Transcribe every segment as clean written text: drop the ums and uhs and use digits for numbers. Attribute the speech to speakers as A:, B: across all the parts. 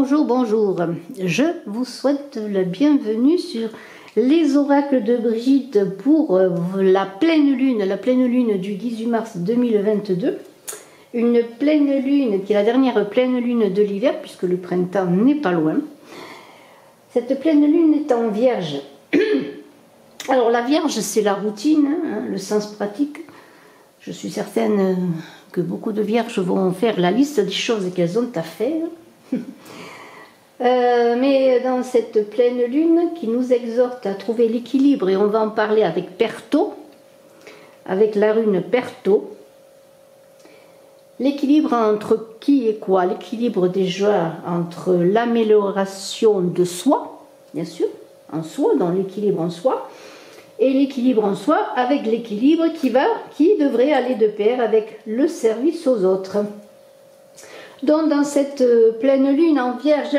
A: bonjour, bonjour. Je vous souhaite la bienvenue sur les oracles de Brigitte pour la pleine lune du 18 mars 2022. Une pleine lune qui est la dernière pleine lune de l'hiver puisque le printemps n'est pas loin. Cette pleine lune est en Vierge. Alors la Vierge, c'est la routine, hein, le sens pratique. Je suis certaine que beaucoup de Vierges vont faire la liste des choses qu'elles ont à faire. Mais dans cette pleine lune qui nous exhorte à trouver l'équilibre, et on va en parler avec Perto, avec la rune Perto, l'équilibre entre qui et quoi? L'équilibre déjà entre l'amélioration de soi, bien sûr, en soi, dans l'équilibre en soi, et l'équilibre en soi avec l'équilibre qui devrait aller de pair avec le service aux autres. Donc dans cette pleine lune en Vierge,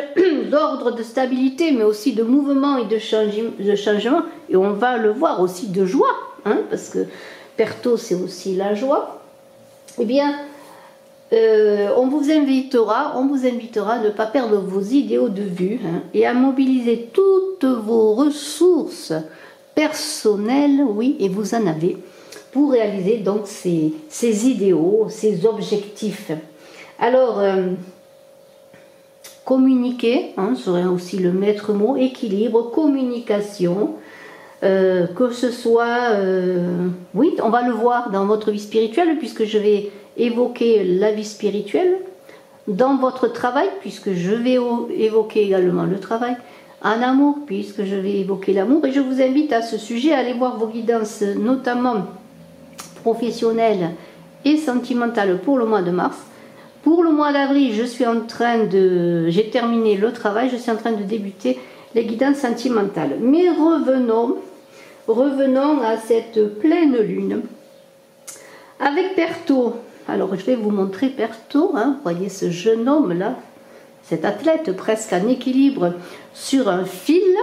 A: d'ordre de stabilité, mais aussi de mouvement et de changement, et on va le voir aussi de joie, hein, parce que Perto c'est aussi la joie, eh bien on vous invitera à ne pas perdre vos idéaux de vue, hein, et à mobiliser toutes vos ressources personnelles, oui, et vous en avez, pour réaliser donc ces idéaux, ces objectifs. Alors, communiquer, hein, serait aussi le maître mot, équilibre, communication, que ce soit, oui, on va le voir dans votre vie spirituelle, puisque je vais évoquer la vie spirituelle, dans votre travail, puisque je vais évoquer également le travail, en amour, puisque je vais évoquer l'amour, et je vous invite à ce sujet à aller voir vos guidances, notamment professionnelles et sentimentales pour le mois de mars. Pour le mois d'avril, j'ai terminé le travail, je suis en train de débuter les guidances sentimentales. Mais revenons à cette pleine lune. Avec Perto, alors je vais vous montrer Perto, hein, voyez ce jeune homme là, cet athlète presque en équilibre sur un fil.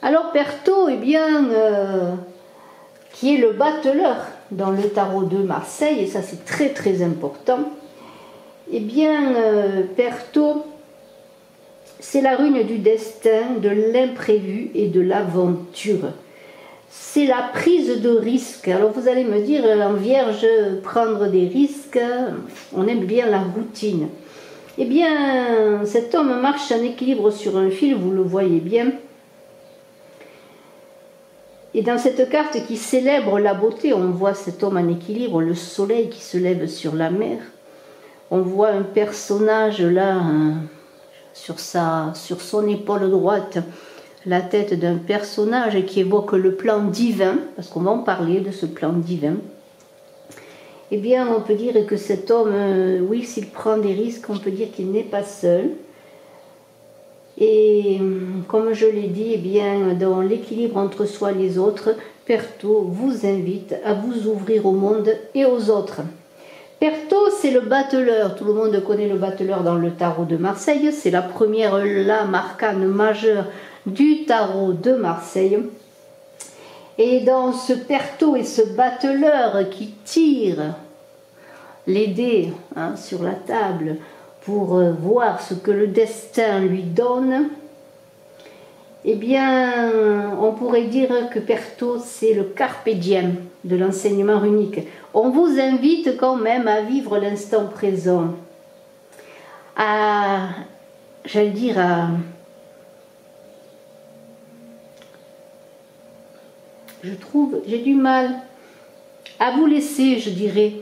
A: Alors Perto, eh bien, qui est le battleur dans le tarot de Marseille, et ça c'est très très important, eh bien Perto, c'est la rune du destin, de l'imprévu et de l'aventure. C'est la prise de risque. Alors vous allez me dire, en Vierge, prendre des risques, on aime bien la routine. Eh bien, cet homme marche en équilibre sur un fil, vous le voyez bien. Et dans cette carte qui célèbre la beauté, on voit cet homme en équilibre, le soleil qui se lève sur la mer. On voit un personnage là, sur son épaule droite, la tête d'un personnage qui évoque le plan divin, parce qu'on va en parler de ce plan divin. Eh bien, on peut dire que cet homme, oui, s'il prend des risques, on peut dire qu'il n'est pas seul. Et comme je l'ai dit, eh bien, dans l'équilibre entre soi et les autres, Perto vous invite à vous ouvrir au monde et aux autres. Perto, c'est le battleur. Tout le monde connaît le battleur dans le tarot de Marseille. C'est la première lame arcane majeure du tarot de Marseille. Et dans ce Perto et ce battleur qui tire les dés, hein, sur la table, pour voir ce que le destin lui donne, eh bien, on pourrait dire que Perto, c'est le carpe diem de l'enseignement runique. On vous invite quand même à vivre l'instant présent, j'ai du mal à vous laisser, je dirais,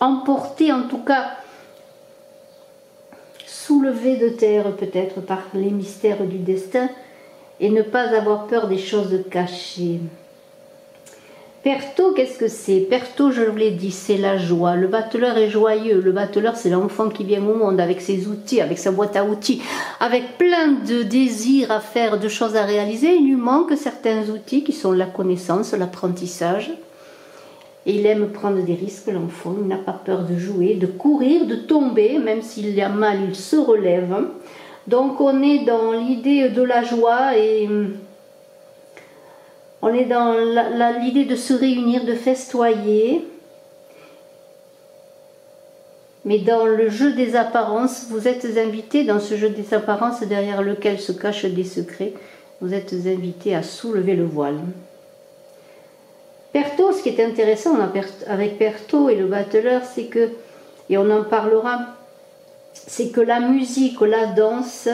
A: emporter, en tout cas, soulevé de terre peut-être par les mystères du destin, et ne pas avoir peur des choses cachées. Perto, qu'est-ce que c'est? Perto, je vous l'ai dit, c'est la joie. Le battleur est joyeux. Le battleur, c'est l'enfant qui vient au monde avec ses outils, avec sa boîte à outils, avec plein de désirs à faire, de choses à réaliser. Il lui manque certains outils qui sont la connaissance, l'apprentissage. Et il aime prendre des risques, l'enfant, il n'a pas peur de jouer, de courir, de tomber, même s'il a mal, il se relève. Donc on est dans l'idée de la joie et on est dans l'idée de se réunir, de festoyer. Mais dans le jeu des apparences, vous êtes invités, dans ce jeu des apparences derrière lequel se cachent des secrets, vous êtes invités à soulever le voile. Perto, ce qui est intéressant avec Perto et le battleur, c'est que, et on en parlera, c'est que la musique ou la danse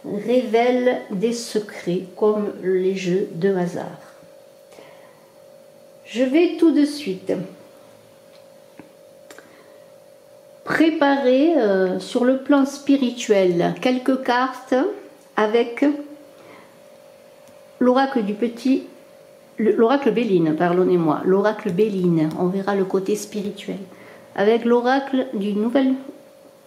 A: révèle des secrets comme les jeux de hasard. Je vais tout de suite préparer sur le plan spirituel quelques cartes avec l'oracle du petit, l'oracle Béline, pardonnez-moi, l'oracle Béline, on verra le côté spirituel. Avec l'oracle du nouvel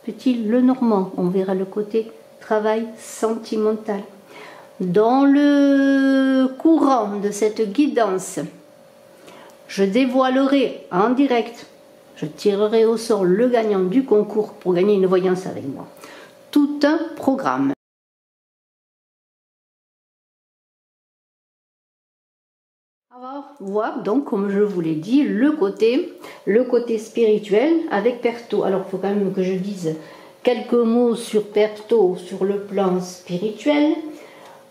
A: petit Lenormand, on verra le côté travail sentimental. Dans le courant de cette guidance, je dévoilerai en direct, je tirerai au sort le gagnant du concours pour gagner une voyance avec moi. Tout un programme. On va voir donc, comme je vous l'ai dit, le côté spirituel avec Perto. Alors il faut quand même que je dise quelques mots sur Perto, sur le plan spirituel.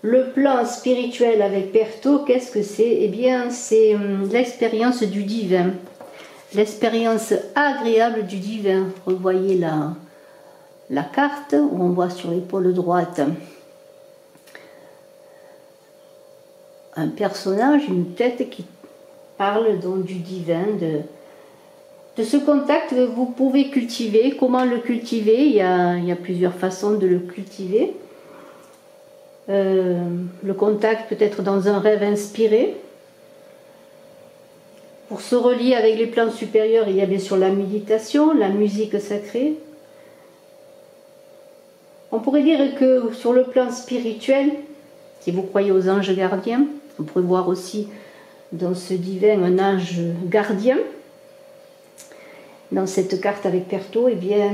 A: Le plan spirituel avec Perto, qu'est-ce que c'est? Eh bien, c'est l'expérience du divin, l'expérience agréable du divin. Revoyez la carte où on voit sur l'épaule droite un personnage, une tête qui parle donc du divin, de ce contact que vous pouvez cultiver. Comment le cultiver? Il y a plusieurs façons de le cultiver. Le contact peut être dans un rêve inspiré. Pour se relier avec les plans supérieurs, il y a bien sûr la méditation, la musique sacrée. On pourrait dire que sur le plan spirituel, si vous croyez aux anges gardiens, on pourrait voir aussi dans ce divin un ange gardien. Dans cette carte avec Perto, eh bien,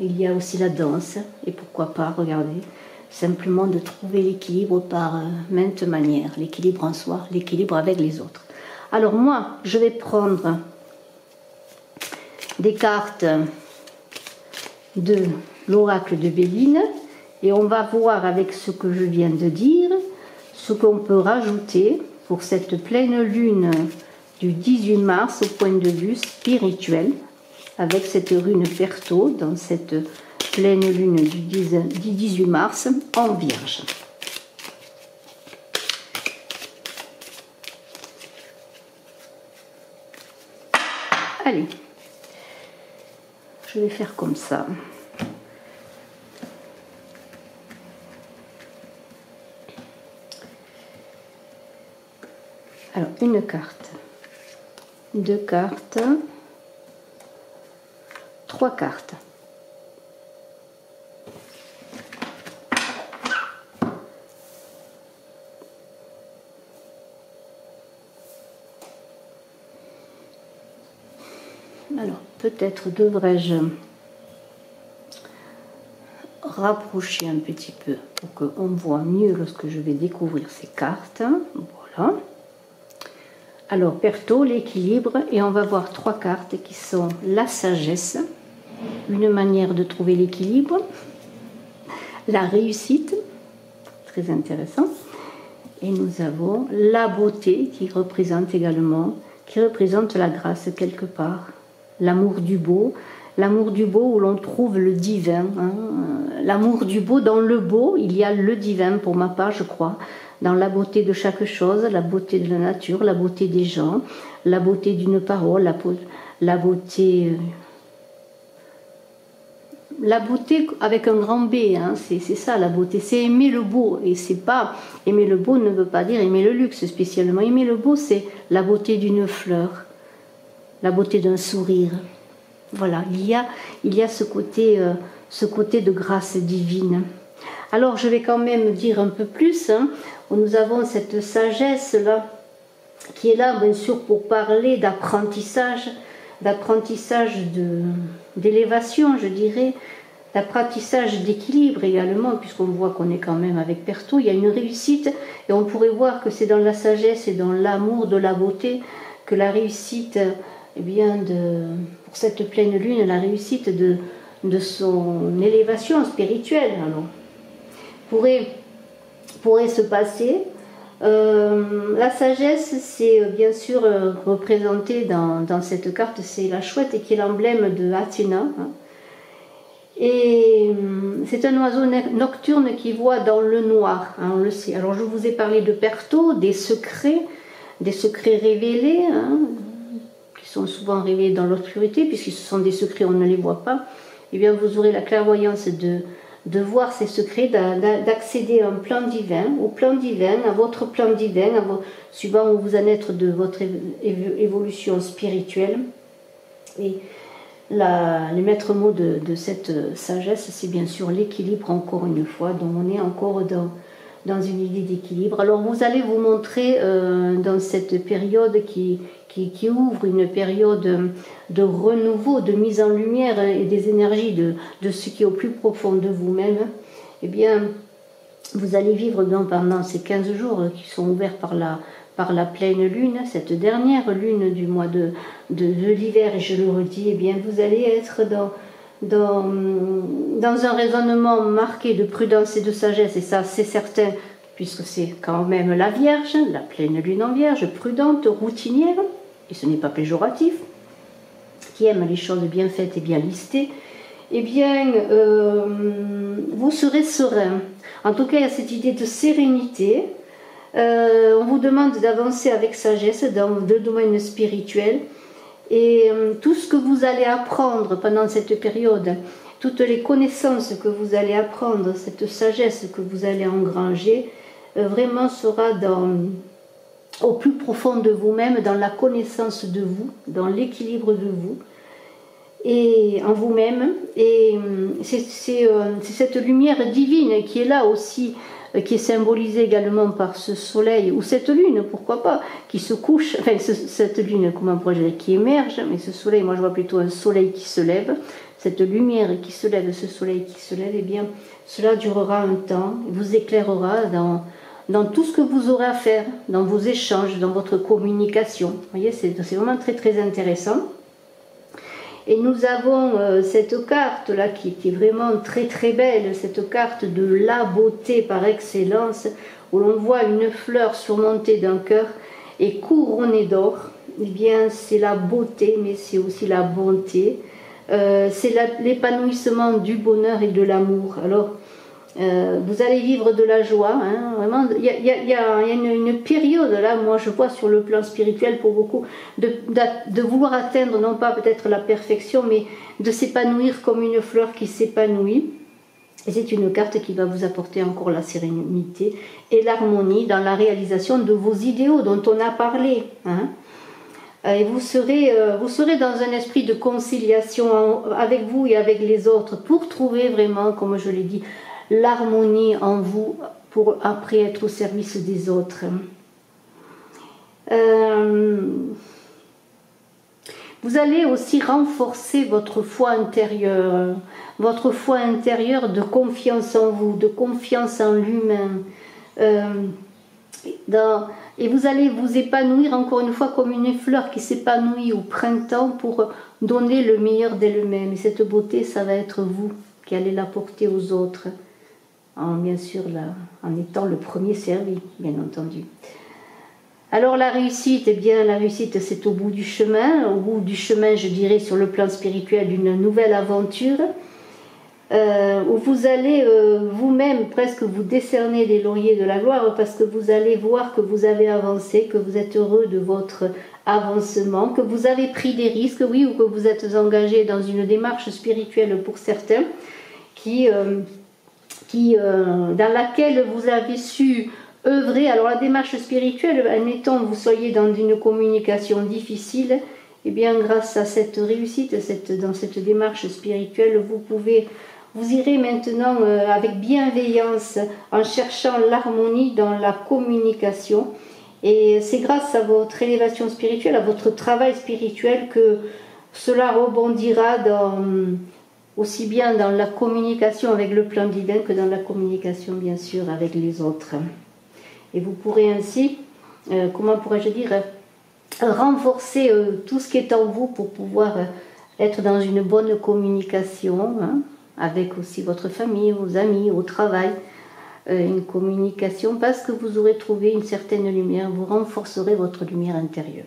A: il y a aussi la danse. Et pourquoi pas, regardez, simplement de trouver l'équilibre par maintes manières. L'équilibre en soi, l'équilibre avec les autres. Alors moi, je vais prendre des cartes de l'oracle de Béline et on va voir avec ce que je viens de dire, ce qu'on peut rajouter pour cette pleine lune du 18 mars au point de vue spirituel, avec cette rune Perto dans cette pleine lune du 18 mars en Vierge. Allez, je vais faire comme ça. Alors, une carte, deux cartes, trois cartes. Alors, peut-être devrais-je rapprocher un petit peu pour qu'on voit mieux lorsque je vais découvrir ces cartes. Voilà. Alors, Perto, l'équilibre, et on va voir trois cartes qui sont la sagesse, une manière de trouver l'équilibre, la réussite, très intéressant, et nous avons la beauté qui représente également, qui représente la grâce quelque part, l'amour du beau où l'on trouve le divin, hein. L'amour du beau, dans le beau, il y a le divin pour ma part, je crois, dans la beauté de chaque chose, la beauté de la nature, la beauté des gens, la beauté d'une parole, la beauté avec un grand B, hein, c'est ça la beauté, c'est aimer le beau, et c'est pas, aimer le beau ne veut pas dire aimer le luxe spécialement, aimer le beau c'est la beauté d'une fleur, la beauté d'un sourire, voilà, il y a ce côté de grâce divine. Alors je vais quand même dire un peu plus, hein, où nous avons cette sagesse là, qui est là bien sûr pour parler d'apprentissage d'élévation, je dirais, d'apprentissage d'équilibre également, puisqu'on voit qu'on est quand même avec Perto, il y a une réussite, et on pourrait voir que c'est dans la sagesse et dans l'amour de la beauté que la réussite eh bien, pour cette pleine lune, la réussite de son élévation spirituelle. Alors, pourrait se passer. La sagesse, c'est bien sûr représenté dans cette carte, c'est la chouette et qui est l'emblème de Athéna. Hein. Et c'est un oiseau nocturne qui voit dans le noir, hein, on le sait. Alors je vous ai parlé de Perto, des secrets révélés, hein, qui sont souvent révélés dans l'obscurité, puisque ce sont des secrets, on ne les voit pas. Eh bien vous aurez la clairvoyance de voir ces secrets, d'accéder à un plan divin, au plan divin, à votre plan divin, suivant où vous en êtes de votre évolution spirituelle. Et les maîtres mots de cette sagesse, c'est bien sûr l'équilibre, encore une fois, donc on est encore dans une idée d'équilibre. Alors vous allez vous montrer dans cette période qui ouvre une période de renouveau, de mise en lumière et des énergies de ce qui est au plus profond de vous-même. Eh bien, vous allez vivre donc pendant ces 15 jours qui sont ouverts par la pleine lune, cette dernière lune du mois de l'hiver, et je le redis, eh bien, vous allez être dans un raisonnement marqué de prudence et de sagesse, et ça c'est certain, puisque c'est quand même la Vierge, la pleine lune en Vierge, prudente, routinière, et ce n'est pas péjoratif, qui aime les choses bien faites et bien listées. Eh bien, vous serez serein. En tout cas, il y a cette idée de sérénité. On vous demande d'avancer avec sagesse dans le domaine spirituel. Et tout ce que vous allez apprendre pendant cette période, toutes les connaissances que vous allez apprendre, cette sagesse que vous allez engranger, vraiment sera au plus profond de vous-même, dans la connaissance de vous, dans l'équilibre de vous, et en vous-même. Et c'est cette lumière divine qui est là aussi, qui est symbolisée également par ce soleil, ou cette lune, pourquoi pas, qui se couche, enfin cette lune, comment pourrais-je dire, qui émerge, mais ce soleil, moi je vois plutôt un soleil qui se lève, cette lumière qui se lève, ce soleil qui se lève, eh bien cela durera un temps, vous éclairera dans tout ce que vous aurez à faire, dans vos échanges, dans votre communication. Vous voyez, c'est vraiment très très intéressant. Et nous avons cette carte là qui est vraiment très très belle, cette carte de la beauté par excellence, où l'on voit une fleur surmontée d'un cœur et couronnée d'or. Eh bien c'est la beauté, mais c'est aussi la bonté, c'est l'épanouissement du bonheur et de l'amour. Alors vous allez vivre de la joie, hein, vraiment. Il y a une période là, moi je vois sur le plan spirituel pour beaucoup, de vouloir atteindre non pas peut-être la perfection, mais de s'épanouir comme une fleur qui s'épanouit. Et c'est une carte qui va vous apporter encore la sérénité et l'harmonie dans la réalisation de vos idéaux dont on a parlé. Hein. Et vous serez dans un esprit de conciliation avec vous et avec les autres pour trouver vraiment, comme je l'ai dit, l'harmonie en vous pour après être au service des autres. Vous allez aussi renforcer votre foi intérieure de confiance en vous, de confiance en l'humain. Et vous allez vous épanouir encore une fois comme une fleur qui s'épanouit au printemps pour donner le meilleur d'elle-même. Et cette beauté, ça va être vous qui allez l'apporter aux autres. Bien sûr, en étant le premier servi, bien entendu. Alors la réussite, eh bien la réussite c'est au bout du chemin, je dirais sur le plan spirituel d'une nouvelle aventure, où vous allez vous-même presque vous décerner les lauriers de la gloire, parce que vous allez voir que vous avez avancé, que vous êtes heureux de votre avancement, que vous avez pris des risques, oui, ou que vous êtes engagé dans une démarche spirituelle pour certains, dans laquelle vous avez su œuvrer. Alors la démarche spirituelle, admettons vous soyez dans une communication difficile, et bien grâce à cette réussite, dans cette démarche spirituelle, vous irez maintenant avec bienveillance en cherchant l'harmonie dans la communication. Et c'est grâce à votre élévation spirituelle, à votre travail spirituel que cela rebondira aussi bien dans la communication avec le plan divin que dans la communication bien sûr avec les autres. Et vous pourrez ainsi, comment pourrais-je dire, renforcer tout ce qui est en vous pour pouvoir être dans une bonne communication, hein, avec aussi votre famille, vos amis, au travail. Une communication parce que vous aurez trouvé une certaine lumière, vous renforcerez votre lumière intérieure.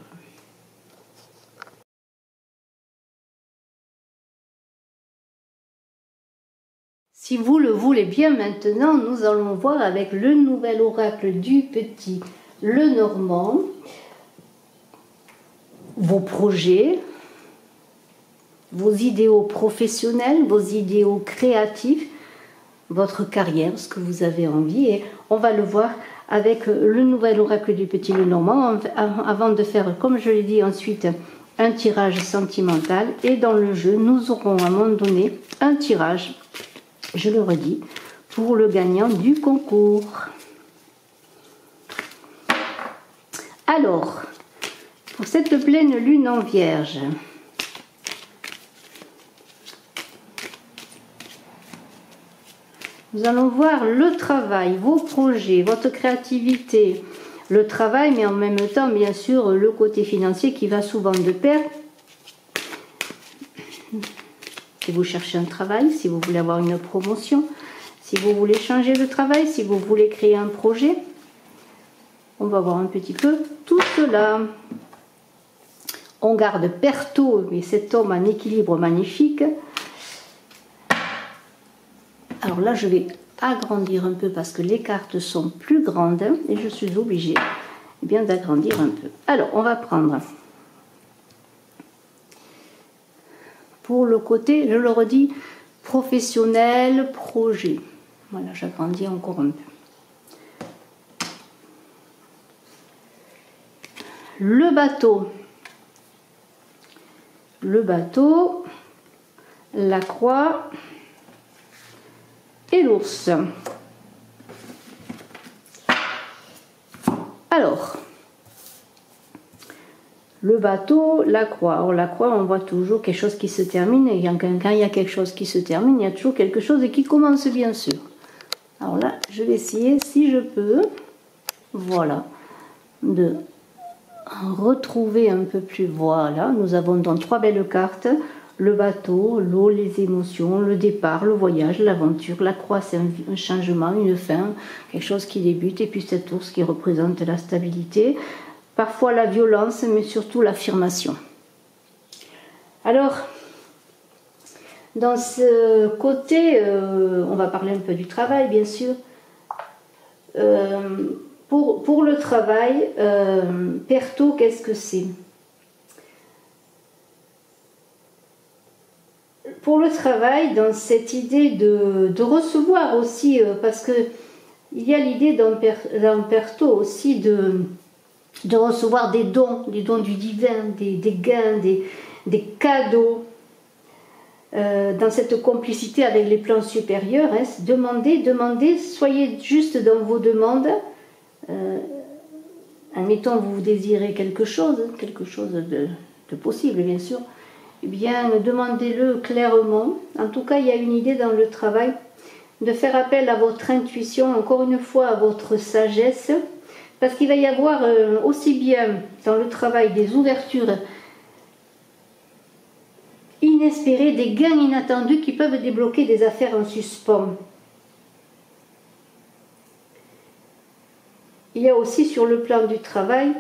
A: Si vous le voulez bien maintenant, nous allons voir avec le nouvel oracle du petit Lenormand vos projets, vos idéaux professionnels, vos idéaux créatifs, votre carrière, ce que vous avez envie, et on va le voir avec le nouvel oracle du petit Lenormand avant de faire, comme je l'ai dit ensuite, un tirage sentimental, et dans le jeu nous aurons à un moment donné un tirage, je le redis, pour le gagnant du concours. Alors, pour cette pleine lune en Vierge, nous allons voir le travail, vos projets, votre créativité, le travail, mais en même temps, bien sûr, le côté financier qui va souvent de pair. Si vous cherchez un travail, si vous voulez avoir une promotion, si vous voulez changer de travail, si vous voulez créer un projet, on va voir un petit peu tout cela. On garde Perto, mais cet homme en équilibre magnifique. Alors là, je vais agrandir un peu parce que les cartes sont plus grandes et je suis obligée bien d'agrandir un peu. Alors, on va prendre pour le côté, je le redis, professionnel, projet. Voilà, j'agrandis encore un peu. Le bateau, la croix et l'ours. Alors, le bateau, la croix. Alors la croix, on voit toujours quelque chose qui se termine. Et quand il y a quelque chose qui se termine, il y a toujours quelque chose qui commence, bien sûr. Alors là, je vais essayer, si je peux, voilà, de retrouver un peu plus. Voilà, nous avons donc 3 belles cartes. Le bateau, l'eau, les émotions, le départ, le voyage, l'aventure. La croix, c'est un changement, une fin, quelque chose qui débute. Et puis cet ours qui représente la stabilité. Parfois la violence, mais surtout l'affirmation. Alors, dans ce côté, on va parler un peu du travail, bien sûr. Pour le travail, Perto, qu'est-ce que c'est ? Pour le travail, dans cette idée de recevoir aussi, parce que il y a l'idée dans Perto aussi de recevoir des dons du divin, des gains, des cadeaux, dans cette complicité avec les plans supérieurs. Hein, demandez, soyez juste dans vos demandes. Admettons, vous désirez quelque chose de possible, bien sûr. Eh bien, demandez-le clairement. En tout cas, il y a une idée dans le travail de faire appel à votre intuition, encore une fois à votre sagesse, parce qu'il va y avoir aussi bien dans le travail des ouvertures inespérées, des gains inattendus qui peuvent débloquer des affaires en suspens. Il y a aussi sur le plan du travail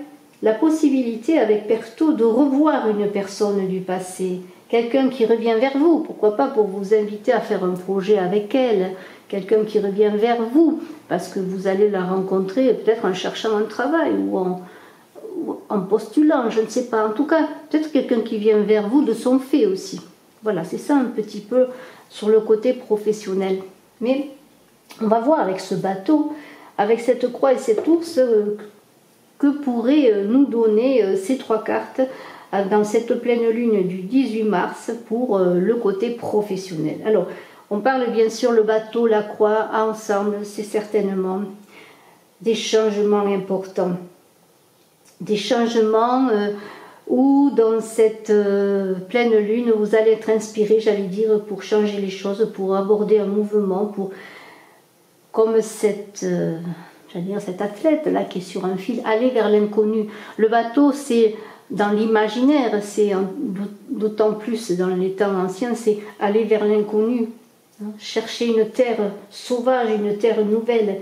A: la possibilité avec Perto de revoir une personne du passé, quelqu'un qui revient vers vous, pourquoi pas pour vous inviter à faire un projet avec elle, quelqu'un qui revient vers vous, parce que vous allez la rencontrer peut-être en cherchant un travail ou en postulant, je ne sais pas, en tout cas, peut-être quelqu'un qui vient vers vous de son fait aussi. Voilà, c'est ça un petit peu sur le côté professionnel. Mais on va voir avec ce bateau, avec cette croix et cet ours, que pourraient nous donner ces 3 cartes dans cette pleine lune du 18 mars pour le côté professionnel. Alors, on parle bien sûr le bateau, la croix, ensemble, c'est certainement des changements importants. Des changements où dans cette pleine lune, vous allez être inspiré, j'allais dire, pour changer les choses, pour aborder un mouvement, comme cette athlète là qui est sur un fil, aller vers l'inconnu. Le bateau, c'est dans l'imaginaire, c'est d'autant plus dans les temps anciens, c'est aller vers l'inconnu, hein, chercher une terre sauvage, une terre nouvelle.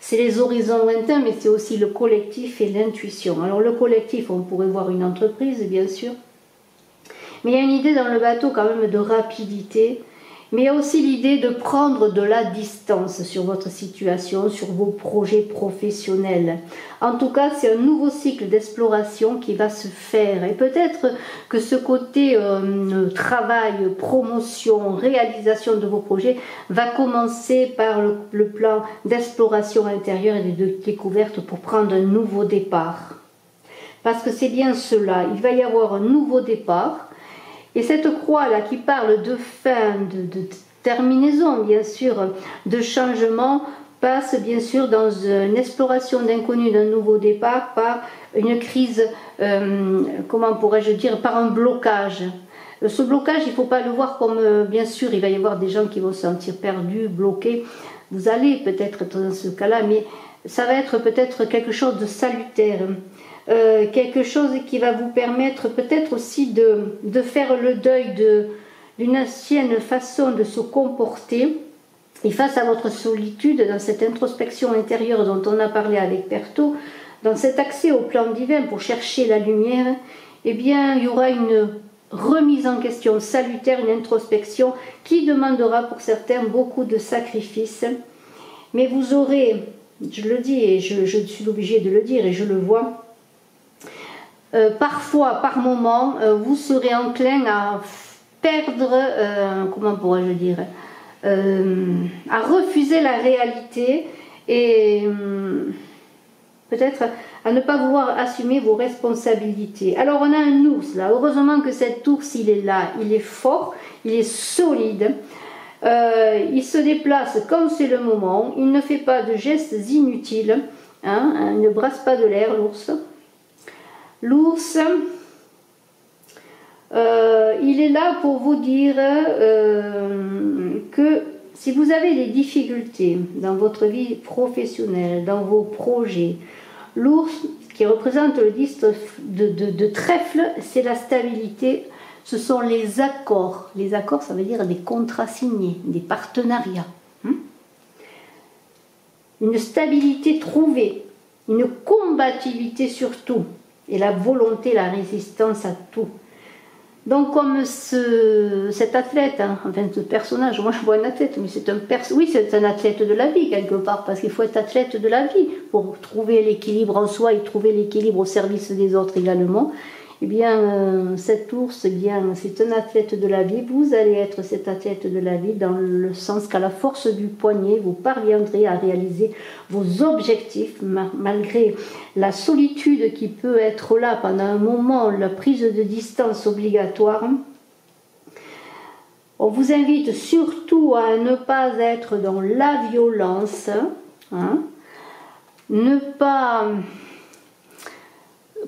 A: C'est les horizons lointains, mais c'est aussi le collectif et l'intuition. Alors le collectif, on pourrait voir une entreprise, bien sûr, mais il y a une idée dans le bateau quand même de rapidité, mais il y a aussi l'idée de prendre de la distance sur votre situation, sur vos projets professionnels. En tout cas, c'est un nouveau cycle d'exploration qui va se faire. Et peut-être que ce côté travail, promotion, réalisation de vos projets va commencer par le plan d'exploration intérieure et de découverte pour prendre un nouveau départ. Parce que c'est bien cela, il va y avoir un nouveau départ. Et cette croix-là qui parle de fin, de terminaison, bien sûr, de changement, passe bien sûr dans une exploration d'inconnu, d'un nouveau départ, par une crise, comment pourrais-je dire, par un blocage. Ce blocage, il ne faut pas le voir comme, bien sûr, il va y avoir des gens qui vont se sentir perdus, bloqués. Vous allez peut-être être dans ce cas-là, mais ça va être peut-être quelque chose de salutaire. Quelque chose qui va vous permettre peut-être aussi de faire le deuil d'une ancienne façon de se comporter, et face à votre solitude, dans cette introspection intérieure dont on a parlé avec Berthaud, dans cet accès au plan divin pour chercher la lumière, eh bien il y aura une remise en question salutaire, une introspection qui demandera pour certains beaucoup de sacrifices, mais vous aurez, je le dis et je suis obligée de le dire et je le vois, parfois, par moment, vous serez enclin à perdre, comment pourrais-je dire, à refuser la réalité et peut-être à ne pas vouloir assumer vos responsabilités. Alors on a un ours là, heureusement que cet ours il est là, il est fort, il est solide, il se déplace quand c'est le moment, il ne fait pas de gestes inutiles, hein, il ne brasse pas de l'air l'ours. L'ours, il est là pour vous dire que si vous avez des difficultés dans votre vie professionnelle, dans vos projets, l'ours qui représente le 10 de trèfle, c'est la stabilité, ce sont les accords. Les accords, ça veut dire des contrats signés, des partenariats. Une stabilité trouvée, une combativité surtout. Et la volonté, la résistance à tout. Donc comme cet athlète, hein, enfin ce personnage, moi je vois un athlète, mais c'est oui, c'est un athlète de la vie quelque part, parce qu'il faut être athlète de la vie pour trouver l'équilibre en soi et trouver l'équilibre au service des autres également. Eh bien, cet ours, eh bien, c'est un athlète de la vie. Vous allez être cet athlète de la vie dans le sens qu'à la force du poignet, vous parviendrez à réaliser vos objectifs malgré la solitude qui peut être là pendant un moment, la prise de distance obligatoire. On vous invite surtout à ne pas être dans la violence, hein, ne pas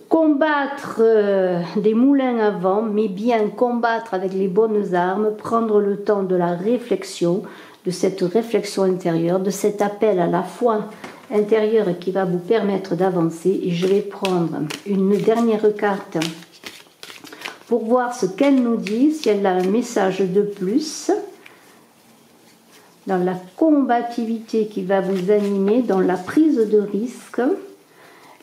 A: combattre des moulins à vent, mais bien combattre avec les bonnes armes, prendre le temps de la réflexion, de cette réflexion intérieure, de cet appel à la foi intérieure qui va vous permettre d'avancer. Et je vais prendre une dernière carte pour voir ce qu'elle nous dit, si elle a un message de plus, dans la combativité qui va vous animer, dans la prise de risque.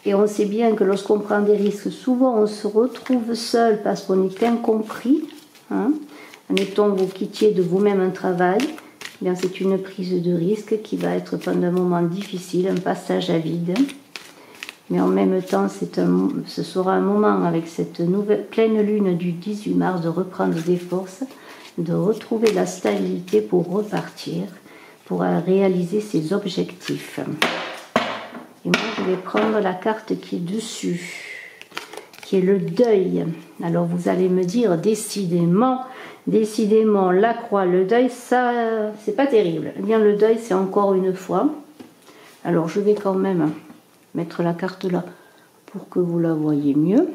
A: Et on sait bien que lorsqu'on prend des risques, souvent on se retrouve seul parce qu'on est incompris. Hein. Admettons, vous quittiez de vous-même un travail, eh bien c'est une prise de risque qui va être pendant un moment difficile, un passage à vide. Mais en même temps, ce sera un moment avec cette nouvelle pleine lune du 18 mars de reprendre des forces, de retrouver la stabilité pour repartir, pour réaliser ses objectifs. Et moi, je vais prendre la carte qui est dessus, qui est le deuil. Alors, vous allez me dire, décidément, la croix, le deuil, ça, c'est pas terrible. Eh bien, le deuil, c'est encore une fois. Alors, je vais quand même mettre la carte là pour que vous la voyez mieux.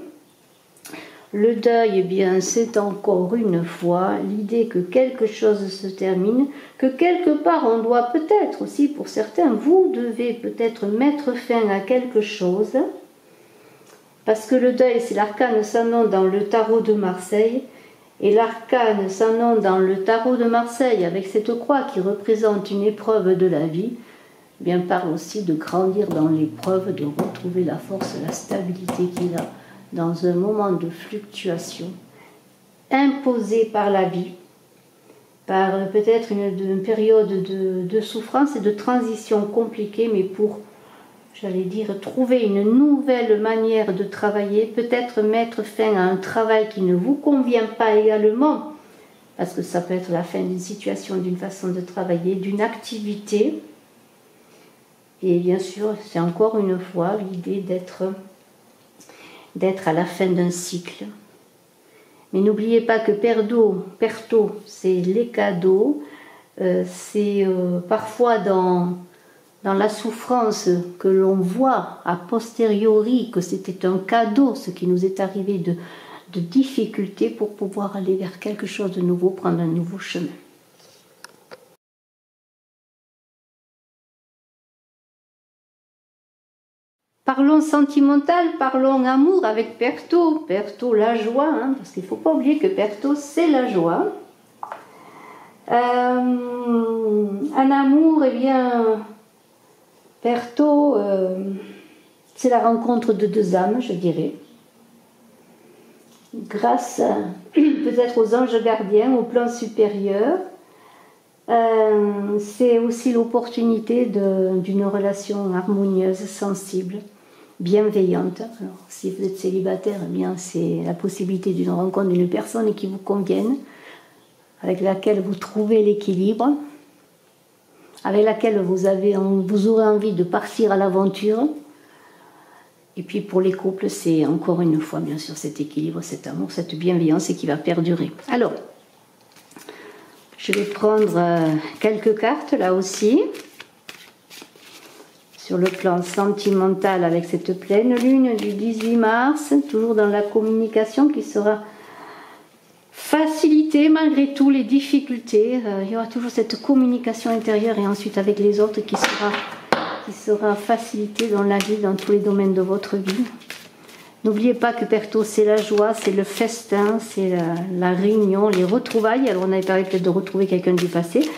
A: Le deuil, eh bien, c'est encore une fois l'idée que quelque chose se termine, que quelque part on doit peut-être aussi, pour certains, vous devez peut-être mettre fin à quelque chose. parce que le deuil, c'est l'arcane sans nom dans le tarot de Marseille, et l'arcane sans nom dans le tarot de Marseille, avec cette croix qui représente une épreuve de la vie, eh bien parle aussi de grandir dans l'épreuve, de retrouver la force, la stabilité qu'il a dans un moment de fluctuation, imposé par la vie, par peut-être une période de souffrance et de transition compliquée, mais pour, j'allais dire, trouver une nouvelle manière de travailler, peut-être mettre fin à un travail qui ne vous convient pas également, parce que ça peut être la fin d'une situation, d'une façon de travailler, d'une activité. Et bien sûr, c'est encore une fois l'idée d'être à la fin d'un cycle. Mais n'oubliez pas que perto, c'est les cadeaux, c'est parfois dans la souffrance que l'on voit a posteriori que c'était un cadeau, ce qui nous est arrivé de difficultés pour pouvoir aller vers quelque chose de nouveau, prendre un nouveau chemin. Parlons sentimental, parlons amour avec Perto. Perto, la joie, hein, parce qu'il ne faut pas oublier que Perto, c'est la joie. Un amour, eh bien, Perto, c'est la rencontre de deux âmes, je dirais. Grâce peut-être aux anges gardiens, au plan supérieur. C'est aussi l'opportunité d'une relation harmonieuse, sensible, bienveillante. Alors, si vous êtes célibataire, eh bien c'est la possibilité d'une rencontre d'une personne qui vous convienne, avec laquelle vous trouvez l'équilibre, avec laquelle vous aurez envie de partir à l'aventure. Et puis pour les couples, c'est encore une fois bien sûr cet équilibre, cet amour, cette bienveillance et qui va perdurer. Alors, je vais prendre quelques cartes là aussi, sur le plan sentimental avec cette pleine lune du 18 mars, toujours dans la communication qui sera facilitée malgré tout les difficultés. Il y aura toujours cette communication intérieure et ensuite avec les autres qui sera facilitée dans la vie, dans tous les domaines de votre vie. N'oubliez pas que Perto, c'est la joie, c'est le festin, c'est la réunion, les retrouvailles. Alors on avait parlé peut-être de retrouver quelqu'un du passé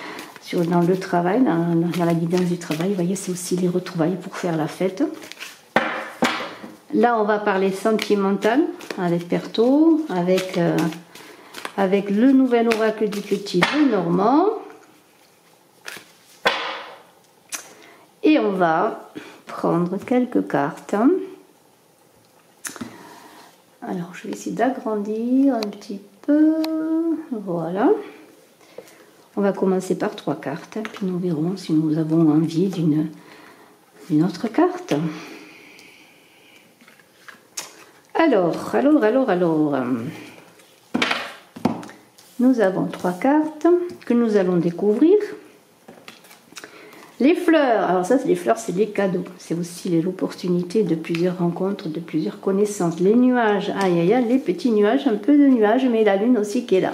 A: dans le travail, dans la guidance du travail. Vous voyez, c'est aussi les retrouvailles pour faire la fête. Là, on va parler sentimental avec Perto, avec le nouvel oracle du petit Lenormand. Et on va prendre quelques cartes. Alors, je vais essayer d'agrandir un petit peu. Voilà. On va commencer par 3 cartes, puis nous verrons si nous avons envie d'une autre carte. Alors. Nous avons 3 cartes que nous allons découvrir. Les fleurs, alors ça, les fleurs, c'est les cadeaux. C'est aussi l'opportunité de plusieurs rencontres, de plusieurs connaissances. Les nuages, les petits nuages, un peu de nuages, mais la lune aussi qui est là.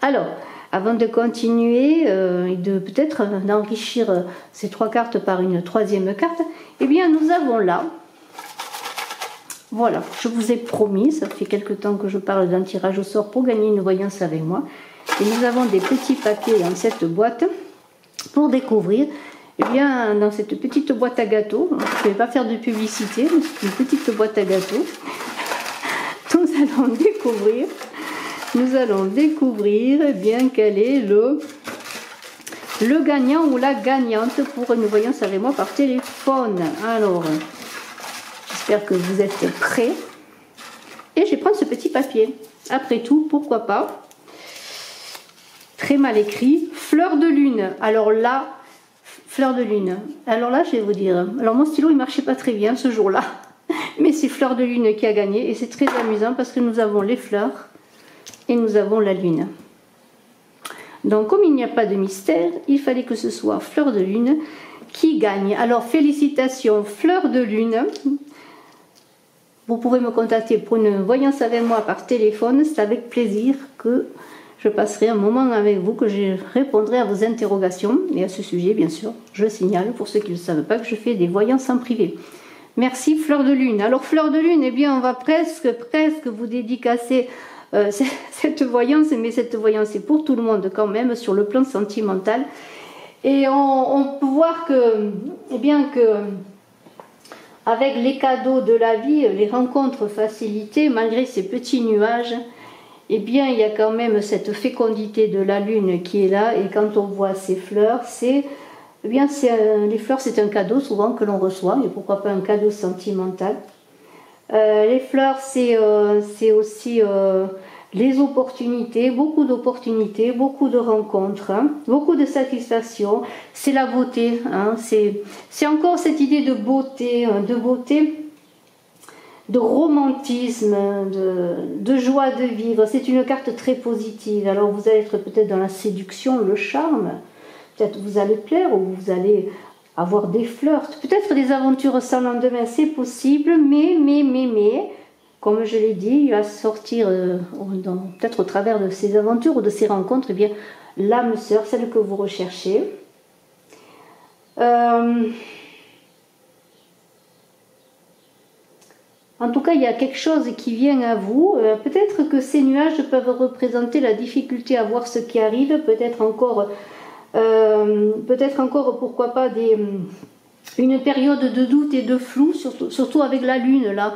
A: Alors, avant de continuer et de peut-être d'enrichir ces 3 cartes par une 3e carte, eh bien, nous avons là, voilà, je vous ai promis, ça fait quelque temps que je parle d'un tirage au sort pour gagner une voyance avec moi. Et nous avons des petits papiers dans cette boîte pour découvrir. Eh bien, dans cette petite boîte à gâteaux, je ne vais pas faire de publicité, mais c'est une petite boîte à gâteaux. Nous allons découvrir eh bien, quel est le gagnant ou la gagnante pour une voyance avec moi par téléphone. Alors, j'espère que vous êtes prêts. Et je vais prendre ce petit papier. Après tout, pourquoi pas. Très mal écrit. Fleur de lune. Alors là, fleur de lune. Alors là, je vais vous dire. Alors mon stylo, il marchait pas très bien ce jour-là. Mais c'est Fleur de lune qui a gagné. Et c'est très amusant parce que nous avons les fleurs et nous avons la lune. Donc comme il n'y a pas de mystère, il fallait que ce soit Fleur de lune qui gagne. Alors félicitations Fleur de lune. Vous pouvez me contacter pour une voyance avec moi par téléphone. C'est avec plaisir que je passerai un moment avec vous, que je répondrai à vos interrogations. Et à ce sujet, bien sûr, je signale pour ceux qui ne le savent pas que je fais des voyances en privé. Merci Fleur de Lune. Alors Fleur de Lune, eh bien on va presque vous dédicacer cette voyance, mais cette voyance est pour tout le monde quand même sur le plan sentimental. Et on peut voir que, eh bien que avec les cadeaux de la vie, les rencontres facilitées, malgré ces petits nuages, eh bien il y a quand même cette fécondité de la lune qui est là. Et quand on voit ces fleurs, eh bien, les fleurs, c'est un cadeau souvent que l'on reçoit, et pourquoi pas un cadeau sentimental. Les fleurs, c'est aussi les opportunités, beaucoup de rencontres, hein, beaucoup de satisfaction. C'est la beauté, hein, c'est encore cette idée de beauté, de romantisme, de joie de vivre. C'est une carte très positive. Alors vous allez être peut-être dans la séduction, le charme. Peut-être vous allez plaire ou vous allez avoir des flirts, peut-être des aventures sans lendemain, c'est possible, mais, comme je l'ai dit, il va sortir, peut-être au travers de ces aventures ou de ces rencontres, eh bien, l'âme sœur, celle que vous recherchez. En tout cas, il y a quelque chose qui vient à vous. Peut-être que ces nuages peuvent représenter la difficulté à voir ce qui arrive, peut-être encore, pourquoi pas, une période de doute et de flou, surtout avec la lune, là.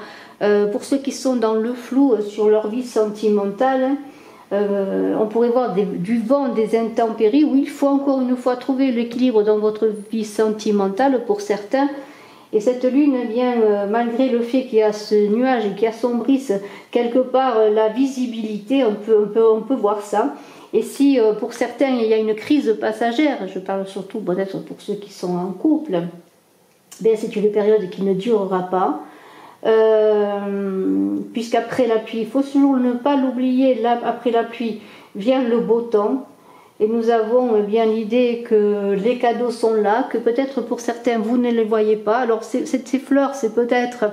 A: Pour ceux qui sont dans le flou sur leur vie sentimentale, on pourrait voir du vent, des intempéries, où il faut encore une fois trouver l'équilibre dans votre vie sentimentale pour certains. Et cette lune, eh bien, malgré le fait qu'il y a ce nuage qui assombrisse quelque part la visibilité, on peut voir ça. Et si pour certains il y a une crise passagère, je parle surtout peut-être pour ceux qui sont en couple, bien c'est une période qui ne durera pas. Puisqu'après la pluie, il faut toujours ne pas l'oublier, après la pluie vient le beau temps. Et nous avons bien l'idée que les cadeaux sont là, que peut-être pour certains vous ne les voyez pas. Alors ces fleurs, c'est peut-être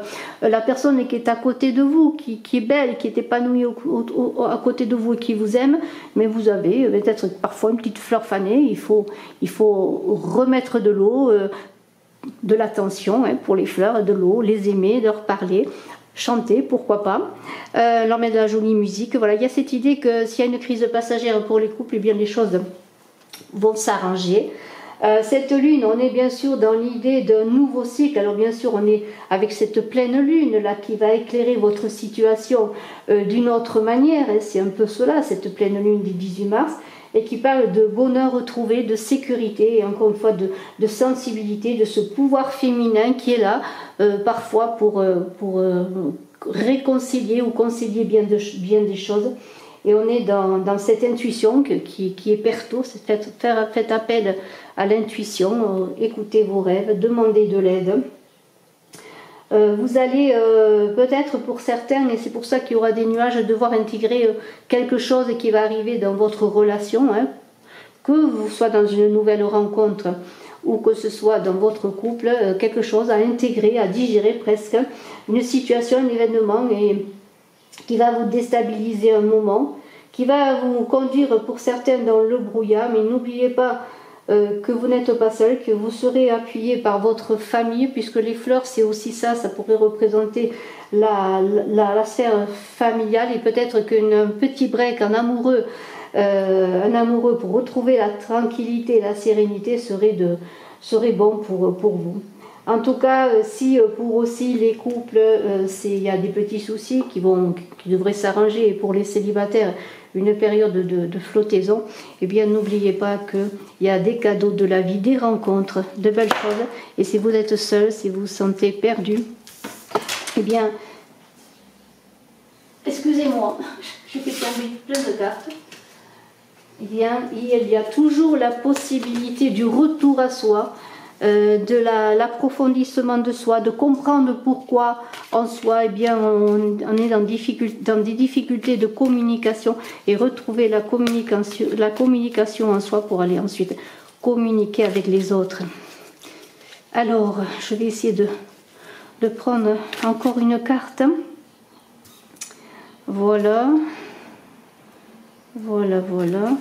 A: la personne qui est à côté de vous, qui est belle, qui est épanouie à côté de vous et qui vous aime. Mais vous avez peut-être parfois une petite fleur fanée. Il faut remettre de l'eau, de l'attention, hein, pour les fleurs, de l'eau, les aimer, leur parler. Chanter, pourquoi pas, leur mettre de la jolie musique. Voilà, il y a cette idée que s'il y a une crise passagère pour les couples, eh bien les choses vont s'arranger. Cette lune, on est bien sûr dans l'idée d'un nouveau cycle. Alors bien sûr, on est avec cette pleine lune là qui va éclairer votre situation d'une autre manière. Et c'est un peu cela, cette pleine lune du 18 mars, et qui parle de bonheur retrouvé, de sécurité, et encore une fois de sensibilité, de ce pouvoir féminin qui est là, parfois pour réconcilier ou concilier bien des choses. Et on est dans cette intuition qui est perto, faites appel à l'intuition, écoutez vos rêves, demandez de l'aide. Vous allez peut-être pour certains, et c'est pour ça qu'il y aura des nuages, devoir intégrer quelque chose qui va arriver dans votre relation, hein, que vous soyez dans une nouvelle rencontre ou que ce soit dans votre couple, quelque chose à intégrer, à digérer presque, une situation, un événement qui va vous déstabiliser un moment, qui va vous conduire pour certains dans le brouillard, mais n'oubliez pas que vous n'êtes pas seul, que vous serez appuyé par votre famille, puisque les fleurs c'est aussi ça pourrait représenter la sphère familiale, et peut-être qu'un petit break, un amoureux pour retrouver la tranquillité, la sérénité serait bon pour vous. En tout cas, si pour aussi les couples, il y a des petits soucis qui devraient s'arranger, et pour les célibataires, une période de flottaison, eh bien n'oubliez pas qu'il y a des cadeaux de la vie, des rencontres, de belles choses. Et si vous êtes seul, si vous vous sentez perdu, eh bien, excusez-moi, je fais tomber plein de cartes. Eh bien, il y a toujours la possibilité du retour à soi, de l'approfondissement de soi, de comprendre pourquoi en soi, eh bien, on est dans des difficultés de communication, et retrouver la communication en soi pour aller ensuite communiquer avec les autres. Alors, je vais essayer de prendre encore une carte. Voilà,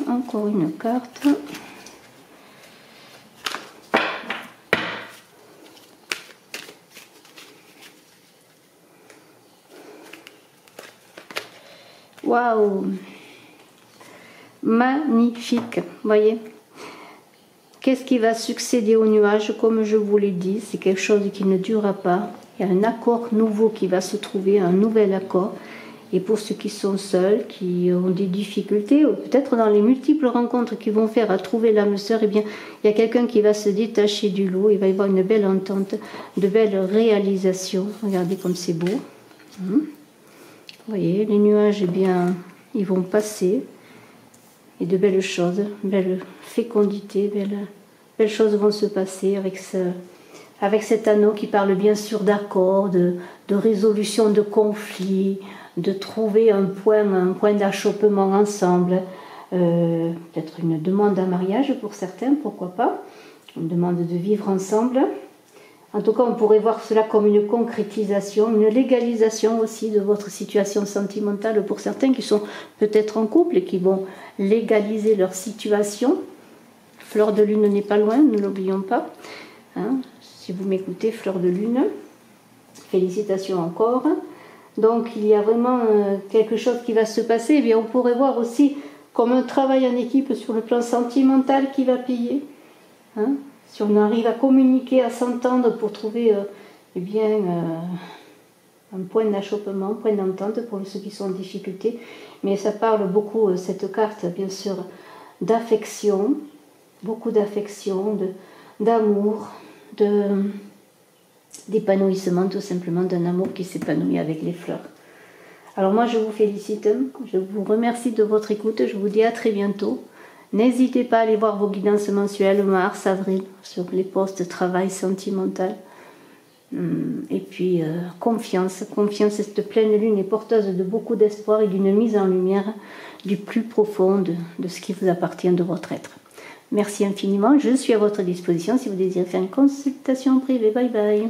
A: encore une carte. Waouh! Magnifique, voyez. Qu'est-ce qui va succéder au nuage? Comme je vous l'ai dit, c'est quelque chose qui ne durera pas. Il y a un accord nouveau qui va se trouver, un nouvel accord. Et pour ceux qui sont seuls, qui ont des difficultés, ou peut-être dans les multiples rencontres qu'ils vont faire à trouver l'âme sœur, eh bien, il y a quelqu'un qui va se détacher du lot. Il va y avoir une belle entente, de belles réalisations. Regardez comme c'est beau. Vous voyez, les nuages, eh bien, ils vont passer. Et de belles choses, belle fécondité, belles choses vont se passer avec cet anneau qui parle bien sûr d'accord, de résolution de conflits, de trouver un point d'achoppement ensemble, peut-être une demande en mariage pour certains, pourquoi pas, une demande de vivre ensemble. En tout cas, on pourrait voir cela comme une concrétisation, une légalisation aussi de votre situation sentimentale pour certains qui sont peut-être en couple et qui vont légaliser leur situation. Fleur de lune n'est pas loin, ne l'oublions pas. Hein, si vous m'écoutez, fleur de lune, félicitations encore. Donc, il y a vraiment quelque chose qui va se passer. Eh bien, on pourrait voir aussi comme un travail en équipe sur le plan sentimental qui va payer. Hein. Si on arrive à communiquer, à s'entendre pour trouver eh bien, un point d'achoppement, un point d'entente pour ceux qui sont en difficulté. Mais ça parle beaucoup, cette carte, bien sûr, d'affection, beaucoup d'affection, d'amour, d'épanouissement, tout simplement, d'un amour qui s'épanouit avec les fleurs. Alors moi, je vous félicite, je vous remercie de votre écoute, je vous dis à très bientôt. N'hésitez pas à aller voir vos guidances mensuelles mars, avril sur les postes travail sentimental. Et puis confiance, cette pleine lune est porteuse de beaucoup d'espoir et d'une mise en lumière du plus profond de ce qui vous appartient de votre être. Merci infiniment, je suis à votre disposition si vous désirez faire une consultation privée. Bye bye.